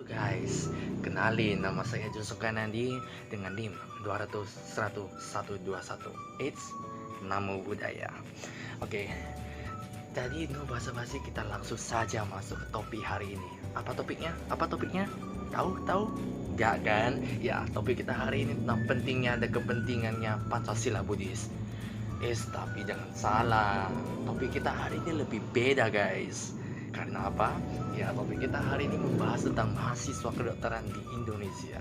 Guys, kenalin nama saya Junsuka Nandi dengan NIM 200 100 121. It's Namo Buddhaya. Oke, jadi no basa-basi kita langsung saja masuk ke topik hari ini. Apa topiknya? Apa topiknya? Tahu? Gak kan? Ya, topik kita hari ini tentang pentingnya dan kepentingannya Pancasila Buddhis. Tapi jangan salah, topik kita hari ini lebih beda guys. Karena apa? Ya, topik kita hari ini membahas tentang mahasiswa kedokteran di Indonesia.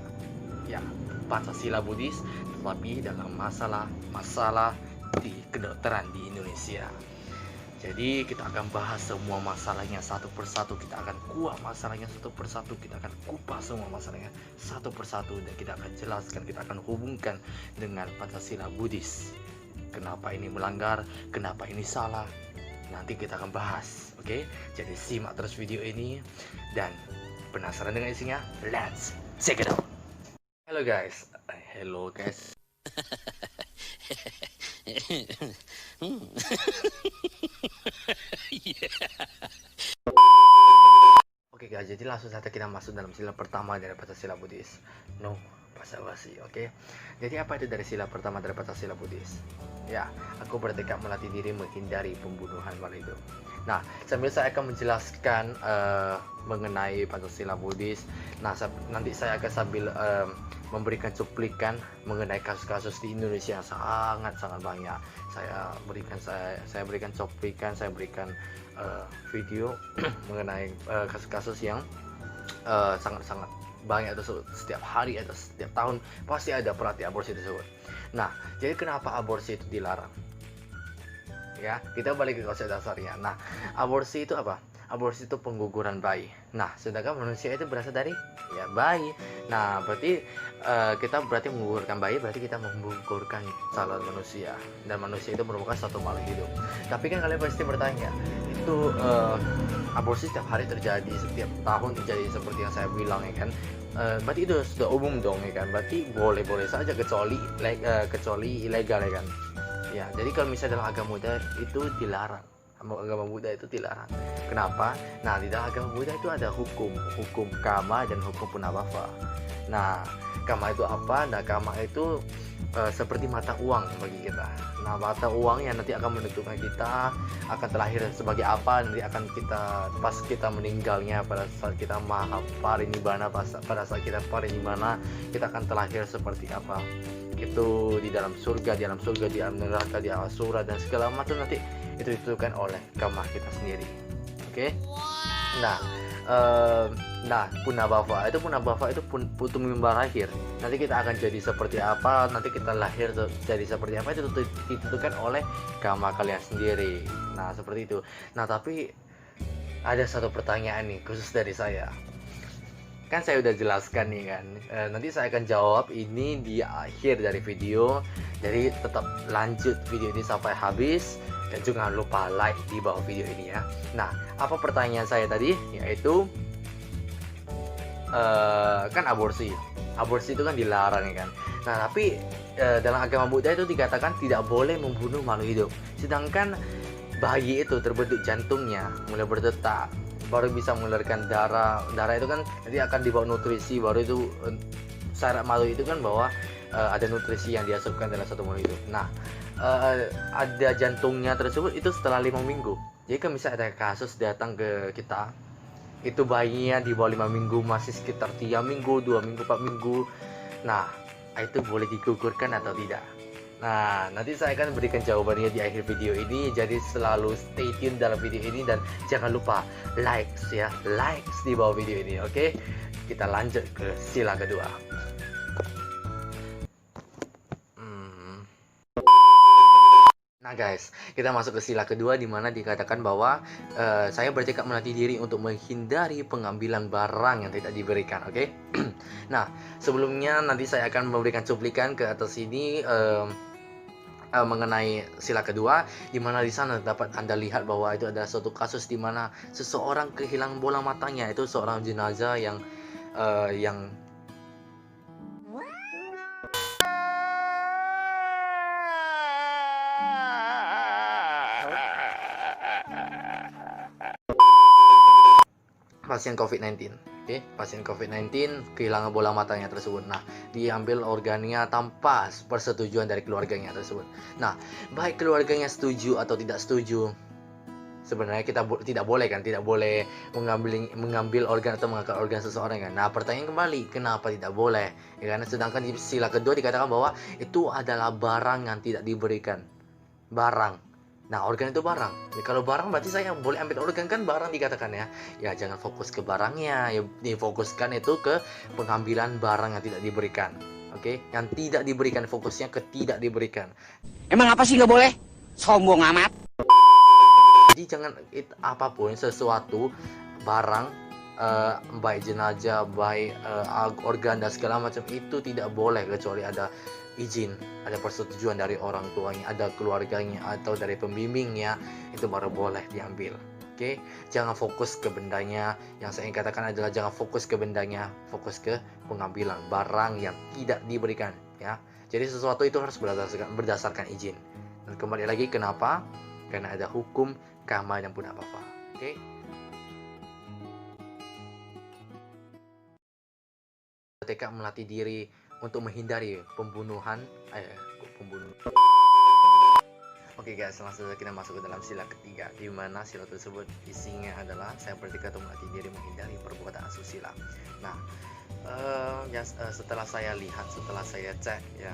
Ya, Pancasila Buddhis, tetapi dalam masalah di kedokteran di Indonesia. Jadi kita akan bahas semua masalahnya satu persatu, kita akan kuak masalahnya satu persatu, kita akan kupas semua masalahnya satu persatu, dan kita akan jelaskan, kita akan hubungkan dengan Pancasila Buddhis. Kenapa ini melanggar, kenapa ini salah, nanti kita akan bahas. Oke, jadi simak terus video ini, dan penasaran dengan isinya? Let's check it out. Hello guys. Oke guys, jadi langsung saja kita masuk dalam sila pertama dari Pancasila Buddhis. No basa-basi, oke. Jadi apa itu dari sila pertama dari Pancasila Buddhis? Ya, aku bertekad melatih diri menghindari pembunuhan hidup. Nah, sambil saya akan menjelaskan mengenai Pancasila Buddhis. Nah, nanti saya akan sambil memberikan cuplikan mengenai kasus-kasus di Indonesia yang sangat banyak. Saya berikan cuplikan, saya berikan video mengenai kasus-kasus yang sangat banyak tersebut. Setiap hari atau setiap tahun pasti ada perhati aborsi tersebut. Nah, jadi kenapa aborsi itu dilarang? Ya, kita balik ke konsep dasarnya. Nah, aborsi itu apa? Aborsi itu pengguguran bayi. Nah, sedangkan manusia itu berasal dari ya bayi. Nah, berarti kita berarti menggugurkan bayi, berarti kita menggugurkan calon manusia, dan manusia itu merupakan satu makhluk hidup. Tapi kan kalian pasti bertanya, itu aborsi setiap hari terjadi, setiap tahun terjadi seperti yang saya bilang ya kan. Berarti itu sudah umum dong ya kan. Berarti boleh saja kecuali ilegal ya kan. Ya, jadi kalau misalnya dalam agama Buddha itu dilarang. Agama Buddha itu dilarang. Kenapa? Nah, di dalam agama Buddha itu ada hukum kama dan hukum punabhava. Nah, kama itu apa? Nah, kama itu seperti mata uang bagi kita. Nah, mata uang yang nanti akan menentukan kita akan terlahir sebagai apa, nanti akan kita pas kita meninggalnya, pada saat kita maha parinibbana, pada saat kita parinibbana kita akan terlahir seperti apa. Itu di dalam surga, di dalam neraka, di alam surga dan segala macam, nanti itu ditentukan oleh kama kita sendiri. Oke? Nah, punabhava itu putu mimba lahir. Nanti kita akan jadi seperti apa, nanti kita lahir jadi seperti apa, itu ditentukan oleh kama kalian sendiri. Nah, seperti itu. Nah, tapi ada satu pertanyaan nih khusus dari saya. Kan saya udah jelaskan nih kan, nanti saya akan jawab ini di akhir dari video. Jadi tetap lanjut video ini sampai habis, dan jangan lupa like di bawah video ini ya. Nah, apa pertanyaan saya tadi? Yaitu kan aborsi itu kan dilarang ya kan. Nah, tapi dalam agama Buddha itu dikatakan tidak boleh membunuh makhluk hidup. Sedangkan bayi itu terbentuk jantungnya, mulai berdetak, baru bisa mengeluarkan darah itu kan nanti akan dibawa nutrisi, baru itu syarat makhluk itu kan bahwa ada nutrisi yang diasupkan dalam satu makhluk itu. Nah, ada jantungnya tersebut itu setelah 5 minggu. Jadi kan bisa ada kasus datang ke kita, itu bayinya di bawah 5 minggu, masih sekitar 3 minggu, 2 minggu, 4 minggu. Nah, itu boleh digugurkan atau tidak? Nah, nanti saya akan berikan jawabannya di akhir video ini. Jadi selalu stay tune dalam video ini, dan jangan lupa likes di bawah video ini. Oke, kita lanjut ke sila kedua. Nah guys, kita masuk ke sila kedua, di mana dikatakan bahwa saya bertekad melatih diri untuk menghindari pengambilan barang yang tidak diberikan. Oke? Nah, sebelumnya nanti saya akan memberikan cuplikan ke atas ini mengenai sila kedua, di mana di sana dapat Anda lihat bahwa itu adalah suatu kasus di mana seseorang kehilangan bola matanya. Itu seorang jenazah yang pasien COVID-19. Oke, pasien COVID-19 kehilangan bola matanya tersebut. Nah, diambil organnya tanpa persetujuan dari keluarganya tersebut. Nah, baik keluarganya setuju atau tidak setuju, sebenarnya kita tidak boleh mengambil organ atau mengangkat organ seseorang kan. Nah, pertanyaan kembali, kenapa tidak boleh? Ya, karena sedangkan di sila kedua dikatakan bahwa itu adalah barang yang tidak diberikan. Barang. Nah, organ itu barang. Ya, kalau barang berarti saya boleh ambil organ, kan barang dikatakan ya. Ya, jangan fokus ke barangnya, ya difokuskan itu ke pengambilan barang yang tidak diberikan. Oke, yang tidak diberikan, fokusnya ke tidak diberikan. Emang apa sih nggak boleh? Sombong amat. Jadi jangan apapun sesuatu barang, baik jenazah, baik organ dan segala macam itu tidak boleh kecuali ada izin, ada persetujuan dari orang tuanya, ada keluarganya atau dari pembimbingnya, itu baru boleh diambil. Oke, jangan fokus ke bendanya. Yang saya ingin katakan adalah jangan fokus ke bendanya, fokus ke pengambilan barang yang tidak diberikan ya. Jadi sesuatu itu harus berdasarkan izin. Dan kembali lagi, kenapa? Karena ada hukum kama dan pun apa-apa. Oke. Tekad melatih diri untuk menghindari pembunuhan. Oke guys, langsung saja kita masuk ke dalam sila ketiga, di mana sila tersebut isinya adalah saya bertekad untuk melatih diri menghindari perbuatan asusila. Nah, setelah saya lihat, setelah saya cek ya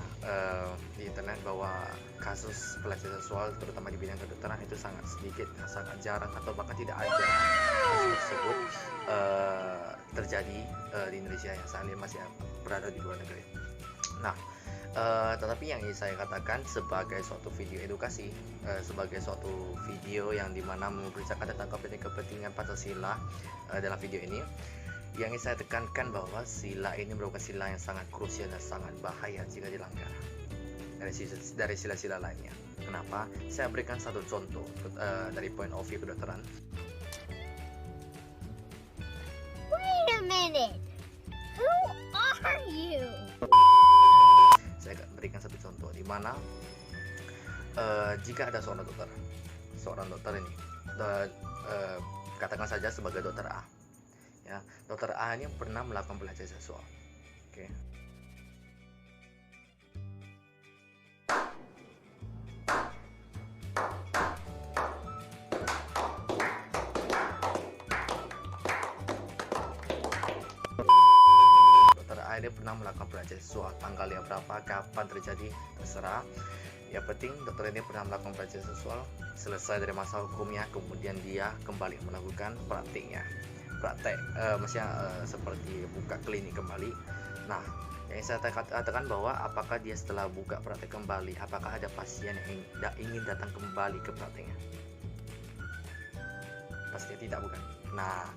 di internet bahwa kasus pelecehan seksual terutama di bidang kedokteran itu sangat sedikit, sangat jarang atau bahkan tidak ada kasus tersebut terjadi di Indonesia, yang saat ini masih berada di luar negeri. Nah, tetapi yang ingin saya katakan sebagai suatu video edukasi, sebagai suatu video yang dimana memberitakan tentang kepentingan Pancasila dalam video ini, yang ingin saya tekankan bahwa sila ini merupakan sila yang sangat krusial dan sangat bahaya jika dilanggar dari sila-sila lainnya. Kenapa? Saya berikan satu contoh dari point of view kedokteran. Wait a minute. Who are you? Saya berikan satu contoh di mana jika ada seorang dokter ini katakan saja sebagai dokter A ya, dokter A ini pernah melakukan pelecehan seksual. Oke. Dia pernah melakukan pelecehan seksual, tanggalnya berapa, kapan terjadi, terserah. Yang penting dokter ini pernah melakukan pelecehan seksual, selesai dari masa hukumnya, kemudian dia kembali melakukan praktek seperti buka klinik kembali. Nah, yang saya katakan bahwa apakah dia setelah buka praktek kembali, apakah ada pasien yang ingin datang kembali ke prakteknya? Pastinya tidak, bukan? Nah,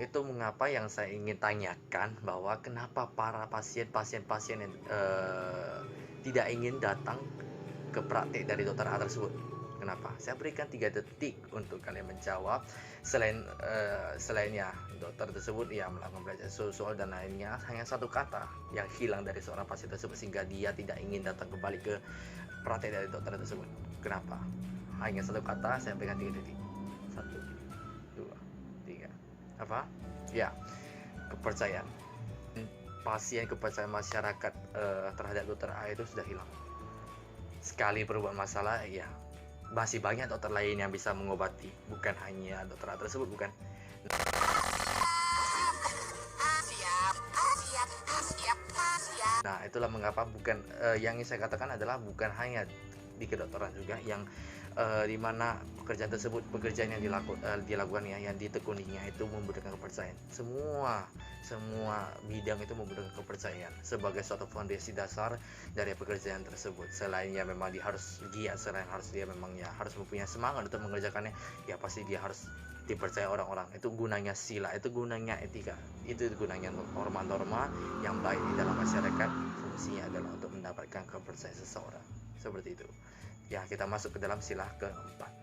itu mengapa yang saya ingin tanyakan bahwa kenapa para pasien yang tidak ingin datang ke praktek dari dokter A tersebut. Kenapa? Saya berikan 3 detik untuk kalian menjawab. Selainnya dokter tersebut ya melakukan pelecehan seksual dan lainnya, hanya satu kata yang hilang dari seorang pasien tersebut sehingga dia tidak ingin datang kembali ke praktek dari dokter tersebut. Kenapa? Hanya satu kata, saya berikan 3 detik. 1, 2, 3. Apa? Ya, kepercayaan kepercayaan masyarakat terhadap dokter A itu sudah hilang. Sekali berbuat masalah, ya masih banyak dokter lain yang bisa mengobati, bukan hanya dokter A tersebut, bukan? Nah, itulah mengapa yang ingin saya katakan adalah bukan hanya di kedokteran juga yang dimana pekerjaan yang dilakukan ya, yang ditekuninya itu membutuhkan kepercayaan. Semua bidang itu membutuhkan kepercayaan sebagai suatu fondasi dasar dari pekerjaan tersebut. Selain ya memang dia harus giat, selain dia memang ya harus mempunyai semangat untuk mengerjakannya, ya pasti dia harus dipercaya orang-orang. Itu gunanya sila, itu gunanya etika, itu gunanya norma-norma yang baik di dalam masyarakat. Fungsinya adalah untuk mendapatkan kepercayaan seseorang. Seperti itu. Ya, kita masuk ke dalam sila keempat.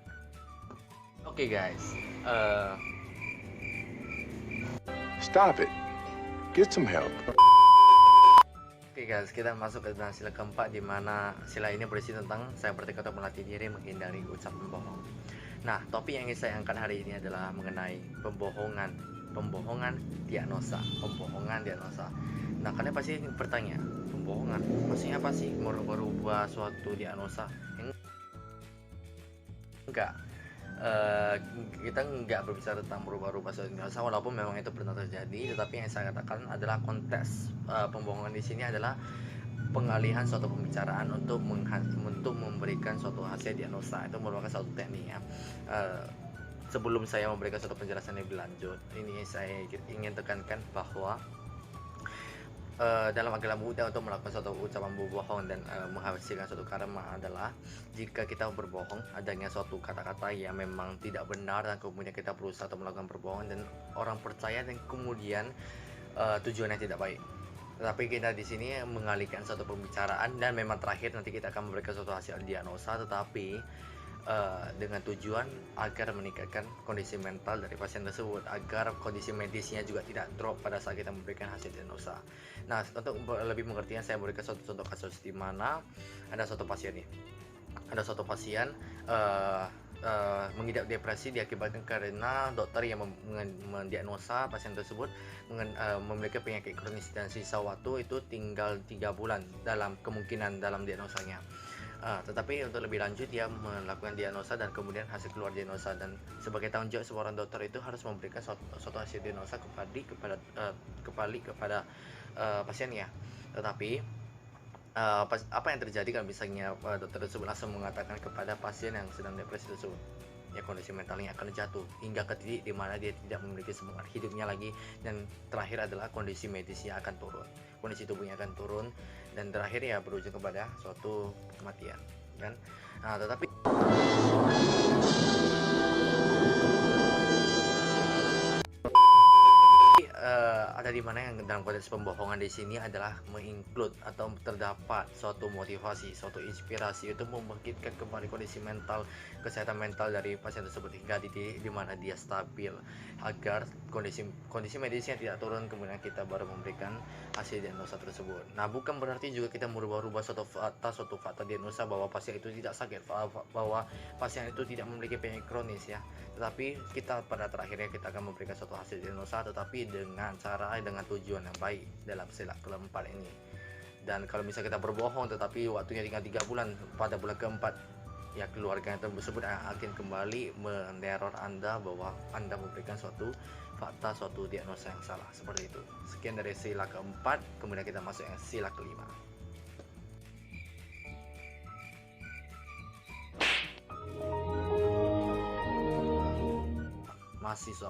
Oke guys, Stop it. Get some help. Oke guys, kita masuk ke dalam sila keempat, di mana sila ini berisi tentang saya bertekad untuk melatih diri menghindari ucapan bohong. Nah, topik yang ingin saya angkat hari ini adalah mengenai pembohongan pembohongan diagnosa. Nah, kalian pasti bertanya, pembohongan maksudnya apa sih? Merubah suatu diagnosa? Enggak. Kita nggak berbicara tentang merubah-rubah suatu diagnosa, walaupun memang itu pernah terjadi, tetapi yang saya katakan adalah konteks pembohongan di sini adalah pengalihan suatu pembicaraan untuk memberikan suatu hasil diagnosa. Itu merupakan suatu teknik ya. Sebelum saya memberikan suatu penjelasan lebih lanjut, ini saya ingin tekankan bahwa dalam agama Buddha untuk melakukan suatu ucapan berbohong dan menghasilkan suatu karma adalah jika kita berbohong, adanya suatu kata-kata yang memang tidak benar dan kemudian kita berusaha untuk melakukan berbohong dan orang percaya dan kemudian tujuannya tidak baik. Tetapi kita di sini mengalihkan suatu pembicaraan dan memang terakhir nanti kita akan memberikan suatu hasil diagnosa, tetapi dengan tujuan agar meningkatkan kondisi mental dari pasien tersebut, agar kondisi medisnya juga tidak drop pada saat kita memberikan hasil diagnosa. Nah, untuk lebih mengertian saya berikan suatu contoh kasus di mana ada suatu pasien nih. Ada suatu pasien mengidap depresi diakibatkan karena dokter yang mendiagnosa pasien tersebut memiliki penyakit kronis dan sisa waktu itu tinggal 3 bulan dalam kemungkinan dalam diagnosanya. Tetapi untuk lebih lanjut dia melakukan diagnosa dan kemudian hasil keluar diagnosa, dan sebagai tanggung jawab seorang dokter itu harus memberikan suatu hasil diagnosa kepada pasiennya. Tetapi apa yang terjadi kalau misalnya dokter tersebut langsung mengatakan kepada pasien yang sedang depresi tersebut, ya kondisi mentalnya akan jatuh hingga ke titik di mana dia tidak memiliki semangat hidupnya lagi, dan terakhir adalah kondisi medisnya akan turun, kondisi tubuhnya akan turun, dan terakhir ya berujung kepada suatu kematian kan. Nah, tetapi ada di mana yang dalam konteks pembohongan di sini adalah menginclude atau terdapat suatu motivasi, suatu inspirasi untuk membangkitkan kembali kondisi mental, kesehatan mental dari pasien tersebut hingga di mana dia stabil, agar kondisi medisnya tidak turun, kemudian kita baru memberikan hasil diagnosa tersebut. Nah, bukan berarti juga kita merubah-rubah suatu fakta diagnosa bahwa pasien itu tidak sakit, bahwa pasien itu tidak memiliki penyakit kronis ya. Tetapi kita pada terakhirnya kita akan memberikan suatu hasil diagnosa, tetapi dengan tujuan yang baik dalam sila keempat ini. Dan kalau misalnya kita berbohong tetapi waktunya tinggal 3 bulan, pada bulan keempat ya keluarga tersebut akan kembali meneror Anda bahwa Anda memberikan suatu fakta, suatu diagnosa yang salah, seperti itu. Sekian dari sila keempat, kemudian kita masuk yang sila kelima. Mahasiswa